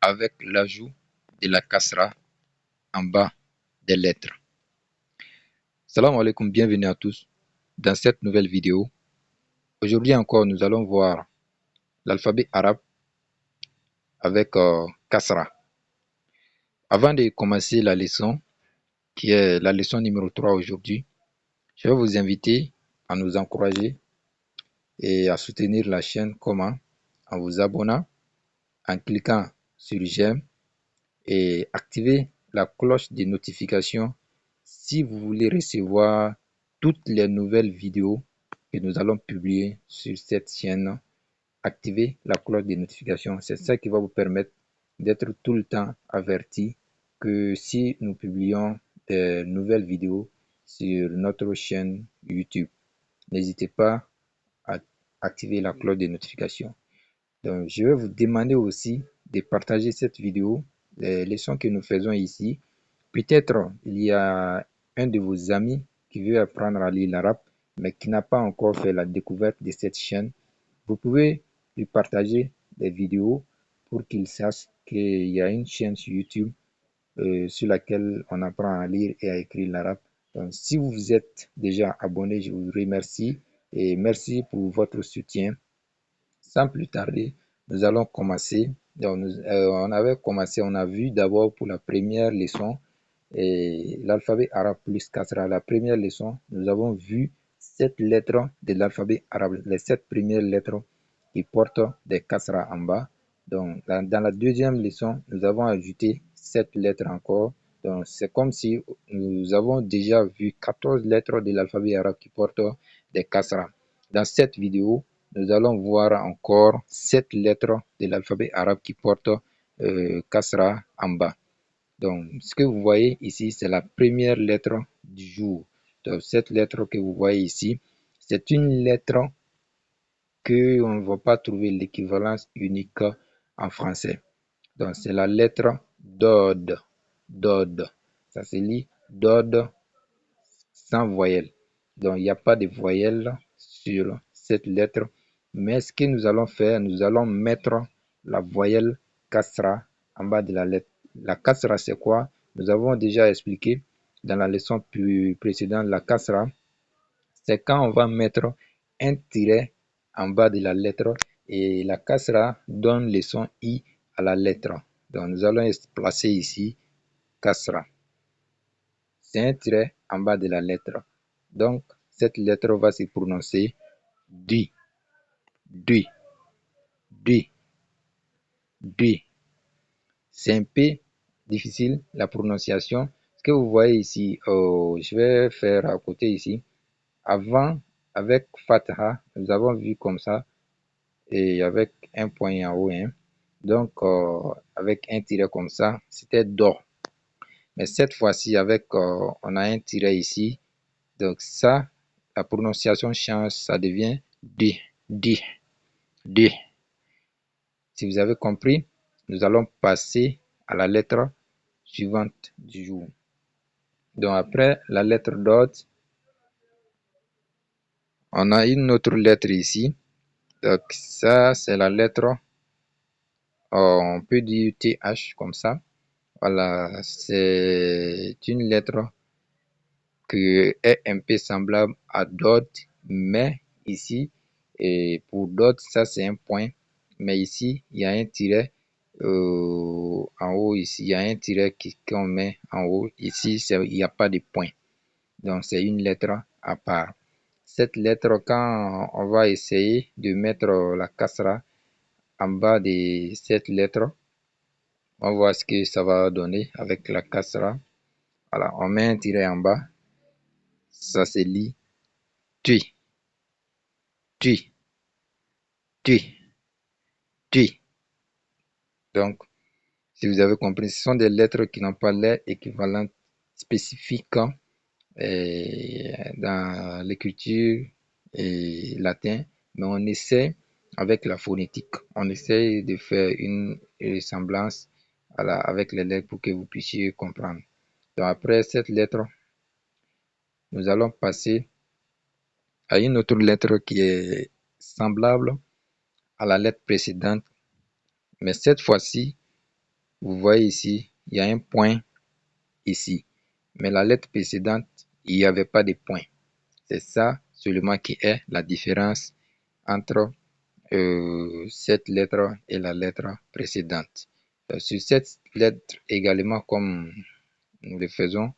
avec l'ajout de la kasra en bas des lettres. Salam alaikum, bienvenue à tous dans cette nouvelle vidéo. Aujourd'hui encore, nous allons voir l'alphabet arabe avec kasra. Avant de commencer la leçon, qui est la leçon numéro 3 aujourd'hui, je vais vous inviter à nous encourager et à soutenir la chaîne. Comment? En vous abonnant, en cliquant sur j'aime et activer la cloche de notification si vous voulez recevoir toutes les nouvelles vidéos que nous allons publier sur cette chaîne. Activez la cloche de notification, c'est ça qui va vous permettre d'être tout le temps averti que si nous publions de nouvelles vidéos sur notre chaîne YouTube. N'hésitez pas à activer la cloche de notification. Donc, je vais vous demander aussi de partager cette vidéo, les leçons que nous faisons ici. Peut-être il y a un de vos amis qui veut apprendre à lire l'arabe, mais qui n'a pas encore fait la découverte de cette chaîne. Vous pouvez lui partager des vidéos pour qu'il sache qu'il y a une chaîne sur YouTube sur laquelle on apprend à lire et à écrire l'arabe. Donc, si vous êtes déjà abonné, je vous remercie et merci pour votre soutien. Sans plus tarder, nous allons commencer. Donc, on a vu d'abord pour la première leçon l'alphabet arabe plus kasra. La première leçon, nous avons vu 7 lettres de l'alphabet arabe, les 7 premières lettres qui portent des kasra en bas. Donc, dans la deuxième leçon, nous avons ajouté 7 lettres encore. Donc, c'est comme si nous avons déjà vu 14 lettres de l'alphabet arabe qui portent des kasra. Dans cette vidéo, nous allons voir encore 7 lettres de l'alphabet arabe qui portent kasra en bas. Donc, ce que vous voyez ici, c'est la première lettre du jour. Donc, cette lettre que vous voyez ici, c'est une lettre que on ne va pas trouver l'équivalence unique en français. Donc, c'est la lettre Dod. Dod. Ça se lit Dod sans voyelle. Donc, il n'y a pas de voyelle sur cette lettre. Mais ce que nous allons faire, nous allons mettre la voyelle kasra en bas de la lettre. La kasra, c'est quoi? Nous avons déjà expliqué dans la leçon précédente, la kasra, c'est quand on va mettre un tiret en bas de la lettre et la kasra donne le son I à la lettre. Donc, nous allons placer ici kasra. C'est un tiret en bas de la lettre. Donc, cette lettre va se prononcer di, di, di, di. C'est un peu difficile la prononciation. Ce que vous voyez ici, je vais faire à côté ici. Avant, avec Fatha, nous avons vu comme ça et avec un point en haut. Hein. Donc, avec un tiret comme ça, c'était Do. Mais cette fois-ci, avec on a un tiret ici. Donc, ça, la prononciation change, ça devient D, D, D. Si vous avez compris, nous allons passer à la lettre suivante du jour. Donc après la lettre d'Od, on a une autre lettre ici. Donc ça, c'est la lettre, on peut dire TH comme ça. Voilà, c'est une lettre qui est un peu semblable à Dod, mais ici, et pour Dod, ça c'est un point. Mais ici, il y a un tiret en haut. Ici, il y a un tiret qu'on met en haut. Ici, il n'y a pas de point. Donc, c'est une lettre à part. Cette lettre, quand on va essayer de mettre la kasra en bas de cette lettre, on va voir ce que ça va donner avec la kasra. Voilà, on met un tiret en bas. Ça se lit tui, tui, tui, tui. Donc, si vous avez compris, ce sont des lettres qui n'ont pas l'air équivalent spécifique dans l'écriture latin, mais on essaie avec la phonétique, on essaie de faire une ressemblance avec les lettres pour que vous puissiez comprendre. Donc après cette lettre, nous allons passer à une autre lettre qui est semblable à la lettre précédente, mais cette fois-ci, vous voyez ici, il y a un point ici. Mais la lettre précédente, il n'y avait pas de point. C'est ça seulement qui est la différence entre cette lettre et la lettre précédente. Sur cette lettre également, comme nous le faisons,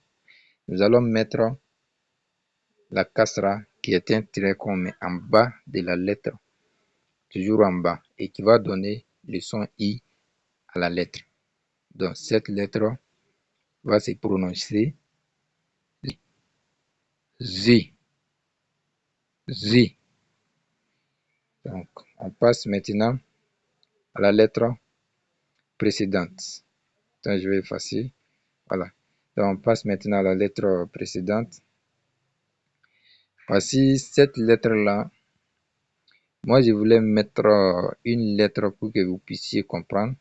nous allons mettre la kasra qui est un trait qu'on met en bas de la lettre, toujours en bas, et qui va donner le son I à la lettre. Donc cette lettre va se prononcer Z. Z. Donc on passe maintenant à la lettre précédente. Donc, je vais effacer. Voilà. Donc on passe maintenant à la lettre précédente. Voici cette lettre-là. Moi, je voulais mettre une lettre pour que vous puissiez comprendre.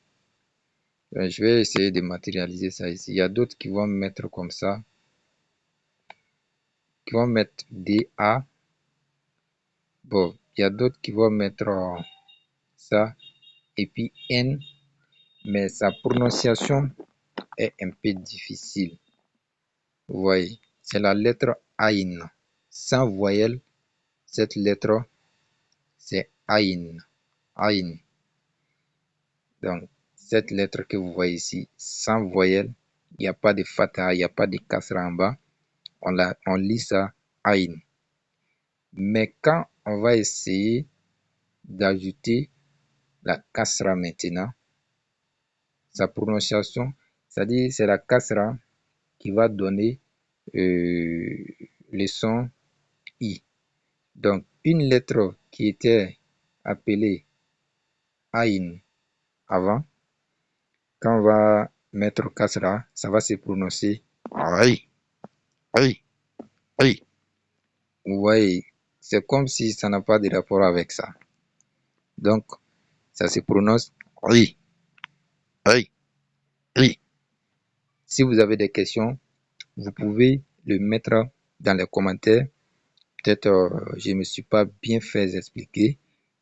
Donc, je vais essayer de matérialiser ça ici. Il y a d'autres qui vont mettre comme ça, qui vont mettre DA. Bon, il y a d'autres qui vont mettre ça et puis N, mais sa prononciation est un peu difficile. Vous voyez, c'est la lettre Ain. Sans voyelle, cette lettre, c'est Ain. Ain. Donc, cette lettre que vous voyez ici, sans voyelle, il n'y a pas de fata, il n'y a pas de kasra en bas. On lit ça Ain. Mais quand on va essayer d'ajouter la kasra maintenant, sa prononciation, c'est-à-dire c'est la kasra qui va donner le son I. Donc, une lettre qui était appelée Ain avant, quand on va mettre kasra, ça va se prononcer Aïe, Aïe, Aïe. Vous voyez, c'est comme si ça n'a pas de rapport avec ça. Donc, ça se prononce Aïe, Aïe, Aïe. Si vous avez des questions, vous pouvez le mettre dans les commentaires. Peut-être je ne me suis pas bien fait expliquer.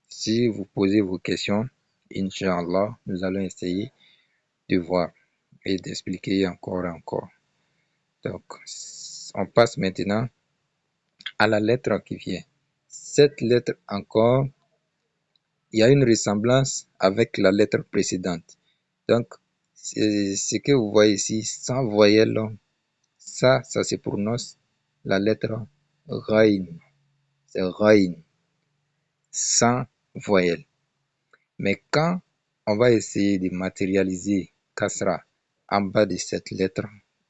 Si vous posez vos questions, Inch'Allah, nous allons essayer de voir et d'expliquer encore et encore. Donc, on passe maintenant à la lettre qui vient. Cette lettre encore, il y a une ressemblance avec la lettre précédente. Donc, ce que vous voyez ici, sans voyelle, ça se prononce la lettre Rain. C'est Rain, sans voyelle. Mais quand on va essayer de matérialiser Kasra en bas de cette lettre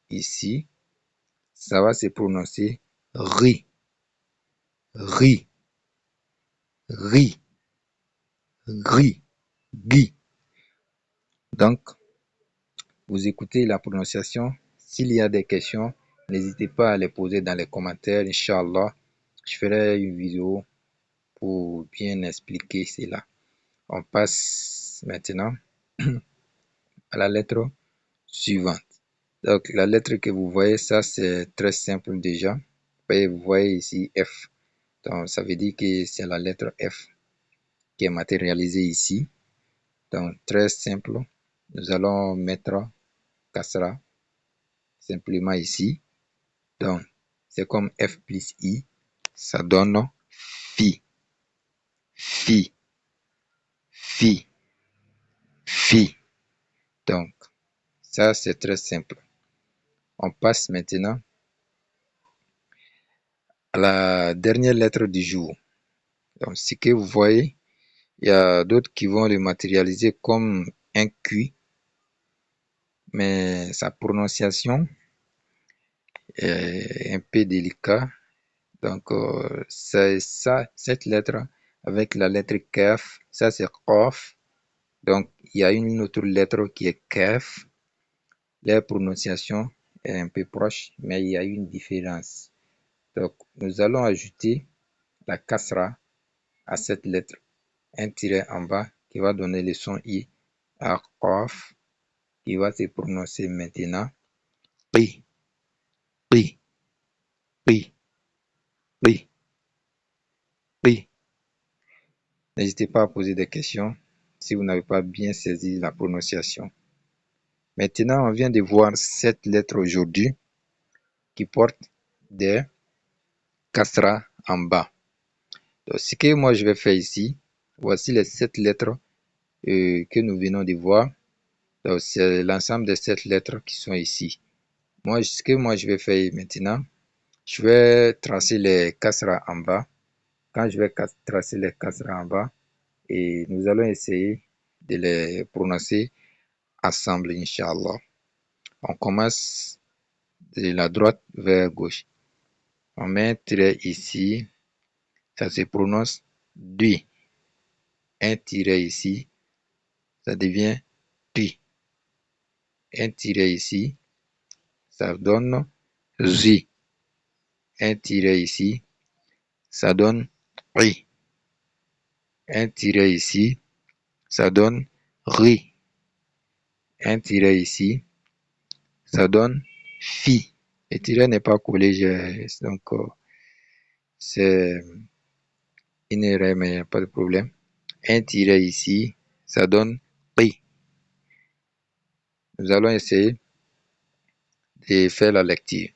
ici, ça va se prononcer Ri, Ri, Ri, Ri, Gui. Donc, vous écoutez la prononciation. S'il y a des questions, n'hésitez pas à les poser dans les commentaires. Inch'Allah, je ferai une vidéo pour bien expliquer cela. On passe maintenant à la lettre suivante. Donc, la lettre que vous voyez, ça c'est très simple déjà. Vous voyez ici F. Donc, ça veut dire que c'est la lettre F qui est matérialisée ici. Donc, très simple. Nous allons mettre Kasra simplement ici. Donc, c'est comme F plus I. Ça donne Fi, Fi, Fi, Fi. Donc, ça c'est très simple. On passe maintenant à la dernière lettre du jour. Donc, ce que vous voyez, il y a d'autres qui vont le matérialiser comme un Q, mais sa prononciation est un peu délicate. Donc, c'est ça, cette lettre avec la lettre Kaf, ça c'est Qaf. Donc, il y a une autre lettre qui est Kaf. La prononciation est un peu proche, mais il y a une différence. Donc, nous allons ajouter la kasra à cette lettre, un tiret en bas qui va donner le son I à Qaf, qui va se prononcer maintenant Pi, Pi, Pi, Pi, Pi. N'hésitez pas à poser des questions si vous n'avez pas bien saisi la prononciation. Maintenant, on vient de voir 7 lettres aujourd'hui qui portent des kasra en bas. Donc, ce que moi je vais faire ici, voici les 7 lettres que nous venons de voir. Donc, c'est l'ensemble des 7 lettres qui sont ici. Moi, ce que moi je vais faire maintenant, je vais tracer les kasra en bas. Quand je vais tracer les kasra en bas, et nous allons essayer de les prononcer ensemble, Inch'Allah. On commence de la droite vers gauche. On met un trait ici, ça se prononce DUI. Un tiret ici, ça devient TUI. Un tiret ici, ça donne ZI. Un tiret ici, ça donne RI. Un tiret ici, ça donne RI. Un tiret ici, ça donne FI. Le tiret n'est pas collé, donc c'est une erreur, mais il n'y a pas de problème. Un tiret ici, ça donne PI. Nous allons essayer de faire la lecture.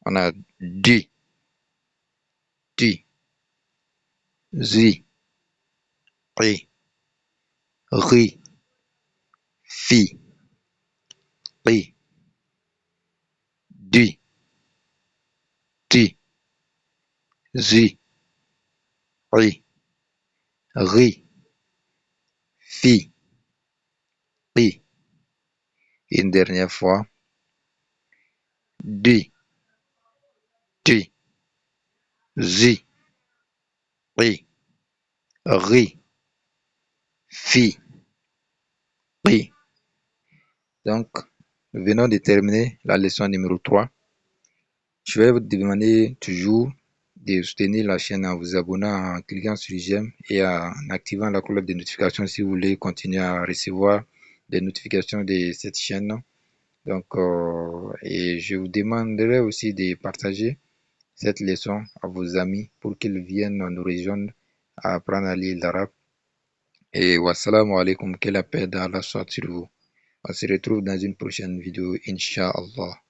On a DU, TU, ZI, RI, RI, FI, PI, DU, TU, ZI, RI, RI, FI, PI. Une dernière fois. DU, TU, ZI, RI, RI, FI, PI. Donc, nous venons de terminer la leçon numéro 3. Je vais vous demander toujours de soutenir la chaîne en vous abonnant, en cliquant sur j'aime et en activant la cloche de notification si vous voulez continuer à recevoir des notifications de cette chaîne. Donc, et je vous demanderai aussi de partager cette leçon à vos amis pour qu'ils viennent nous rejoindre à apprendre à lire l'arabe. Et wassalamu alaikum, que la paix d'Allah soit sur vous. On se retrouve dans une prochaine vidéo, Inch'Allah.